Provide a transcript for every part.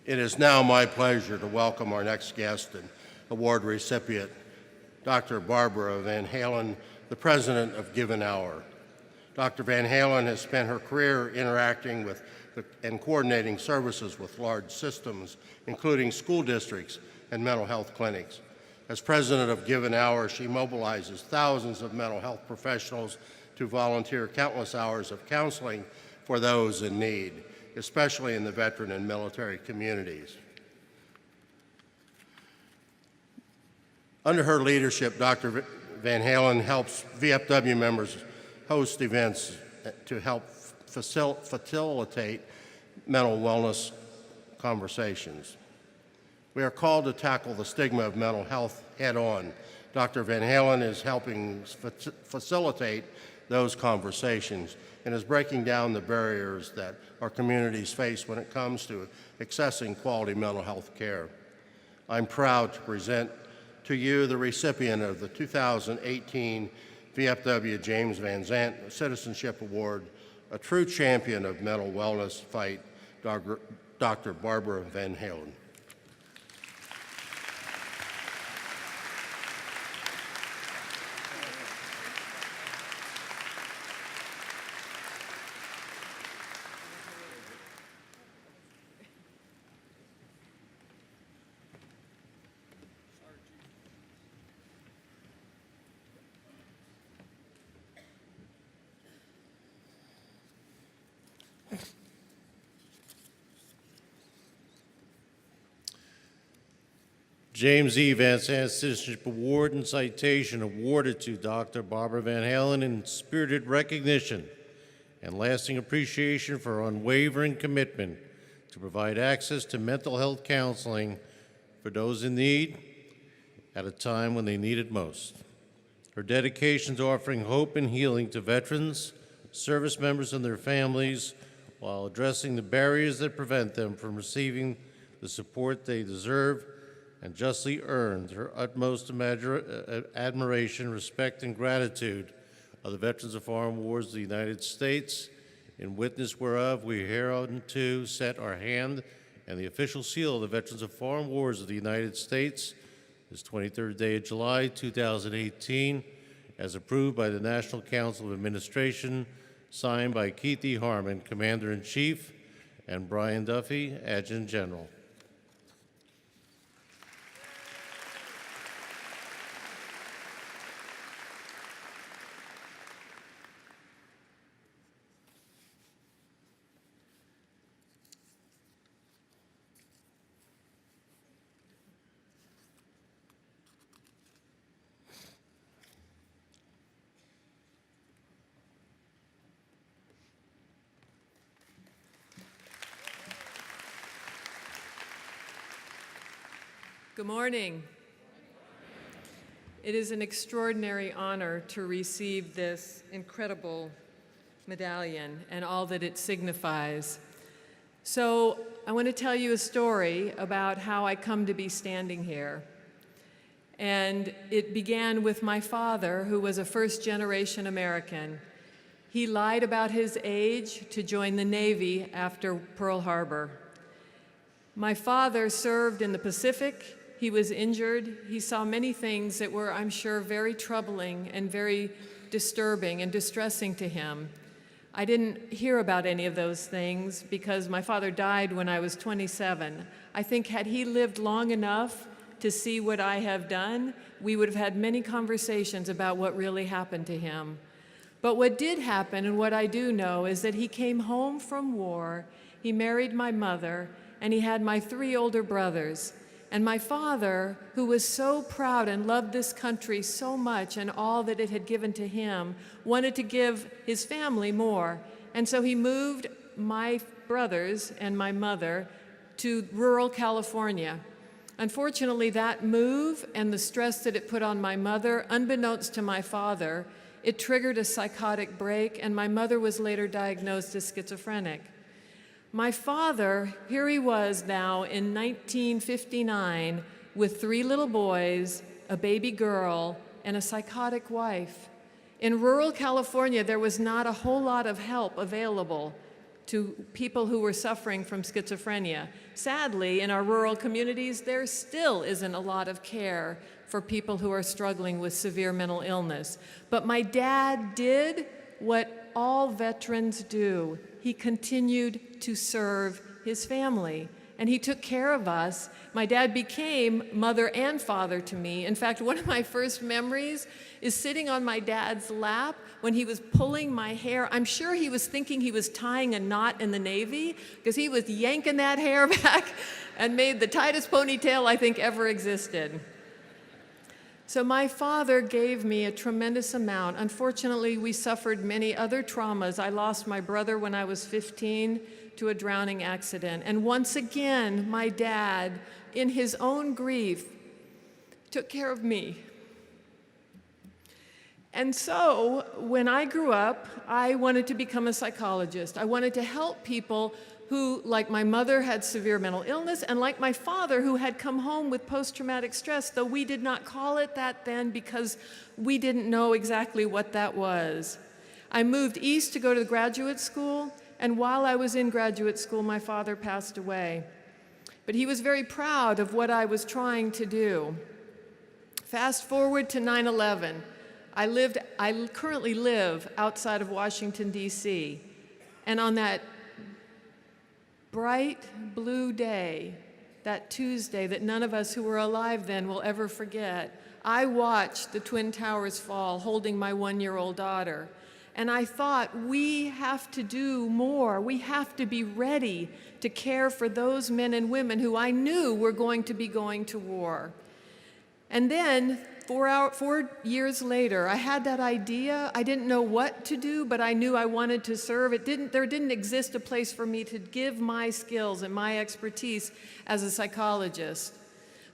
It is now my pleasure to welcome our next guest and award recipient, Dr. Barbara Van Halen, the president of Given Hour. Dr. Van Halen has spent her career interacting with and coordinating services with large systems, including school districts and mental health clinics. As president of Given Hour, she mobilizes thousands of mental health professionals to volunteer countless hours of counseling for those in need, especially in the veteran and military communities. Under her leadership, Dr. Van Halen helps VFW members host events to help facilitate mental wellness conversations. We are called to tackle the stigma of mental health head-on. Dr. Van Halen is helping facilitate those conversations and is breaking down the barriers that our communities face when it comes to accessing quality mental health care. I'm proud to present to you the recipient of the 2018 VFW James Van Zandt Citizenship Award, a true champion of mental wellness fight, Dr. Barbara Van Halen. James E. Van Zandt Citizenship Award and Citation awarded to Dr. Barbara Van Halen in spirited recognition and lasting appreciation for her unwavering commitment to provide access to mental health counseling for those in need at a time when they need it most. Her dedication to offering hope and healing to veterans, service members, and their families while addressing the barriers that prevent them from receiving the support they deserve and justly earned her utmost admiration, respect, and gratitude of the Veterans of Foreign Wars of the United States, in witness whereof we hereunto set our hand and the official seal of the Veterans of Foreign Wars of the United States this 23rd day of July, 2018, as approved by the National Council of Administration, signed by Keith E. Harmon, Commander-in-Chief, and Brian Duffy, Adjutant General. Good morning. It is an extraordinary honor to receive this incredible medallion and all that it signifies. So I want to tell you a story about how I come to be standing here. And it began with my father, who was a first-generation American. He lied about his age to join the Navy after Pearl Harbor. My father served in the Pacific. He was injured. He saw many things that were, I'm sure, very troubling and very disturbing and distressing to him. I didn't hear about any of those things because my father died when I was 27. I think had he lived long enough to see what I have done, we would have had many conversations about what really happened to him. But what did happen, and what I do know, is that he came home from war, he married my mother, and he had my 3 older brothers. And my father, who was so proud and loved this country so much and all that it had given to him, wanted to give his family more. And so he moved my brothers and my mother to rural California. Unfortunately, that move and the stress that it put on my mother, unbeknownst to my father, it triggered a psychotic break, and my mother was later diagnosed as schizophrenic. My father, here he was now in 1959 with 3 little boys, a baby girl, and a psychotic wife. In rural California, there was not a whole lot of help available to people who were suffering from schizophrenia. Sadly, in our rural communities, there still isn't a lot of care for people who are struggling with severe mental illness. But my dad did what all veterans do. He continued to serve his family, and he took care of us. My dad became mother and father to me. In fact, one of my first memories is sitting on my dad's lap when he was pulling my hair. I'm sure he was thinking he was tying a knot in the Navy, because he was yanking that hair back and made the tightest ponytail I think ever existed. So my father gave me a tremendous amount. Unfortunately, we suffered many other traumas. I lost my brother when I was 15 to a drowning accident. And once again, my dad, in his own grief, took care of me. And so, when I grew up, I wanted to become a psychologist. I wanted to help people who, like my mother, had severe mental illness, and like my father, who had come home with post-traumatic stress, though we did not call it that then because we didn't know exactly what that was. I moved east to go to graduate school, and while I was in graduate school, my father passed away. But he was very proud of what I was trying to do. Fast forward to 9/11. I currently live outside of Washington, D.C., and on that bright blue day, that Tuesday that none of us who were alive then will ever forget, I watched the Twin Towers fall holding my 1-year-old daughter. And I thought, we have to do more. We have to be ready to care for those men and women who I knew were going to be going to war. And then, 4 years later, I had that idea. I didn't know what to do, but I knew I wanted to serve. There didn't exist a place for me to give my skills and my expertise as a psychologist.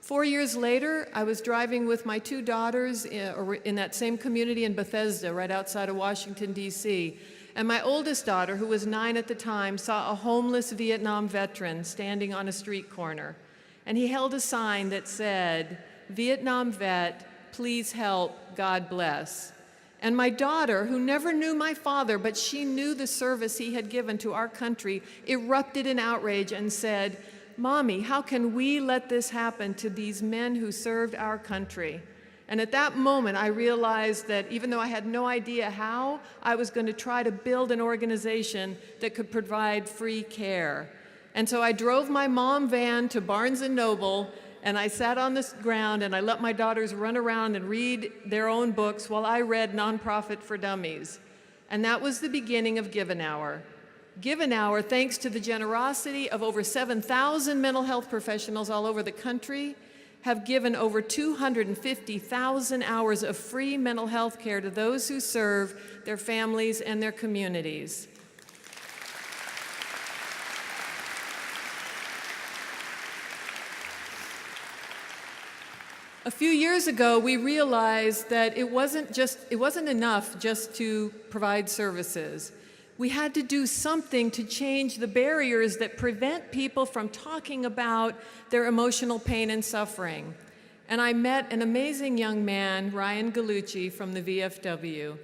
4 years later, I was driving with my 2 daughters in that same community in Bethesda, right outside of Washington, D.C. And my oldest daughter, who was 9 at the time, saw a homeless Vietnam veteran standing on a street corner. And he held a sign that said, "Vietnam vet, please help, God bless." And my daughter, who never knew my father, but she knew the service he had given to our country, erupted in outrage and said, "Mommy, how can we let this happen to these men who served our country?" And at that moment, I realized that even though I had no idea how, I was going to try to build an organization that could provide free care. And so I drove my mom van to Barnes & Noble, and I sat on the ground and I let my daughters run around and read their own books while I read Nonprofit for Dummies. And that was the beginning of Give an Hour. Give an Hour, thanks to the generosity of over 7,000 mental health professionals all over the country, have given over 250,000 hours of free mental health care to those who serve their families and their communities. A few years ago, we realized that it wasn't enough just to provide services. We had to do something to change the barriers that prevent people from talking about their emotional pain and suffering. And I met an amazing young man, Ryan Gallucci, from the VFW.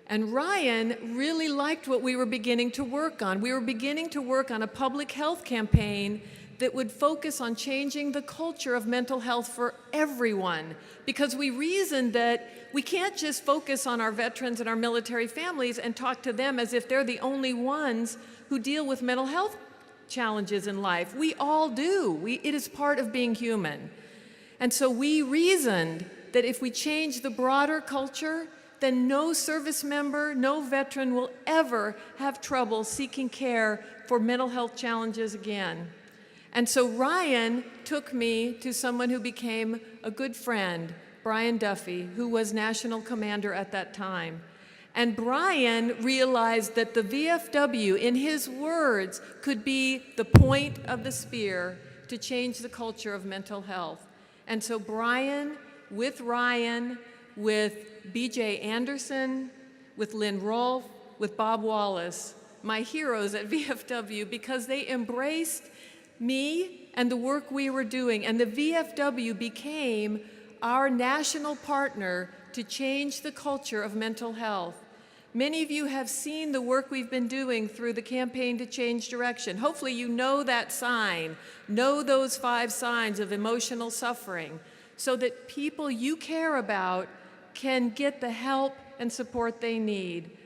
And Ryan really liked what we were beginning to work on. We were beginning to work on a public health campaign that would focus on changing the culture of mental health for everyone, because we reasoned that we can't just focus on our veterans and our military families and talk to them as if they're the only ones who deal with mental health challenges in life. We all do. It is part of being human. And so we reasoned that if we change the broader culture, then no service member, no veteran will ever have trouble seeking care for mental health challenges again. And so Ryan took me to someone who became a good friend, Brian Duffy, who was national commander at that time. And Brian realized that the VFW, in his words, could be the point of the spear to change the culture of mental health. And so Brian, with Ryan, with B.J. Anderson, with Lynn Rolfe, with Bob Wallace, my heroes at VFW, because they embraced me and the work we were doing, and the VFW became our national partner to change the culture of mental health. Many of you have seen the work we've been doing through the campaign to change direction. Hopefully you know that sign, know those 5 signs of emotional suffering, so that people you care about can get the help and support they need.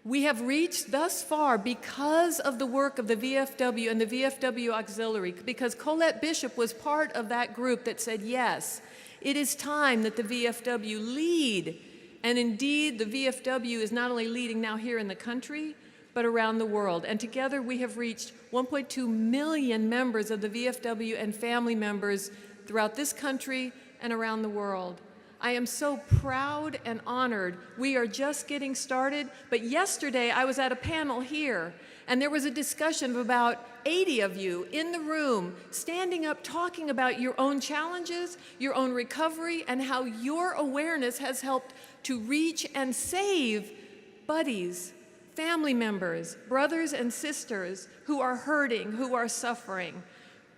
We have reached thus far because of the work of the VFW and the VFW Auxiliary, because Colette Bishop was part of that group that said, yes, it is time that the VFW lead. And indeed, the VFW is not only leading now here in the country, but around the world. And together we have reached 1.2 million members of the VFW and family members throughout this country and around the world. I am so proud and honored. We are just getting started, but yesterday I was at a panel here, and there was a discussion of about 80 of you in the room standing up talking about your own challenges, your own recovery, and how your awareness has helped to reach and save buddies, family members, brothers and sisters who are hurting, who are suffering.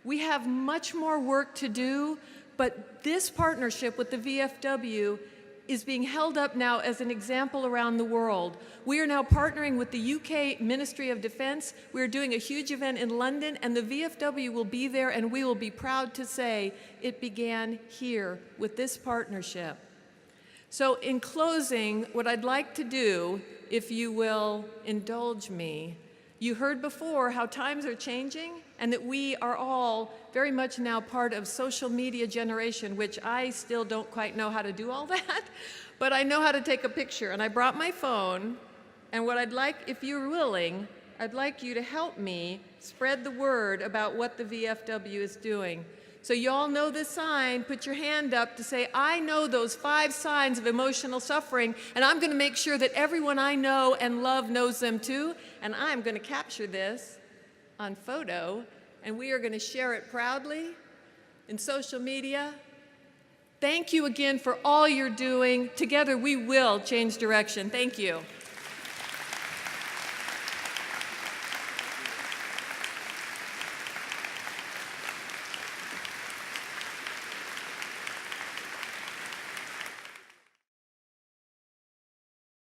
We have much more work to do, but this partnership with the VFW is being held up now as an example around the world. We are now partnering with the UK Ministry of Defense. We're doing a huge event in London, and the VFW will be there, and we will be proud to say it began here with this partnership. So in closing, what I'd like to do, if you will indulge me, you heard before how times are changing and that we are all very much now part of social media generation, which I still don't quite know how to do all that, but I know how to take a picture. And I brought my phone, and what I'd like, if you're willing, I'd like you to help me spread the word about what the VFW is doing. So you all know this sign, put your hand up to say, I know those 5 signs of emotional suffering, and I'm gonna make sure that everyone I know and love knows them too, and I'm gonna capture this on photo, and we are gonna share it proudly in social media. Thank you again for all you're doing. Together we will change direction. Thank you.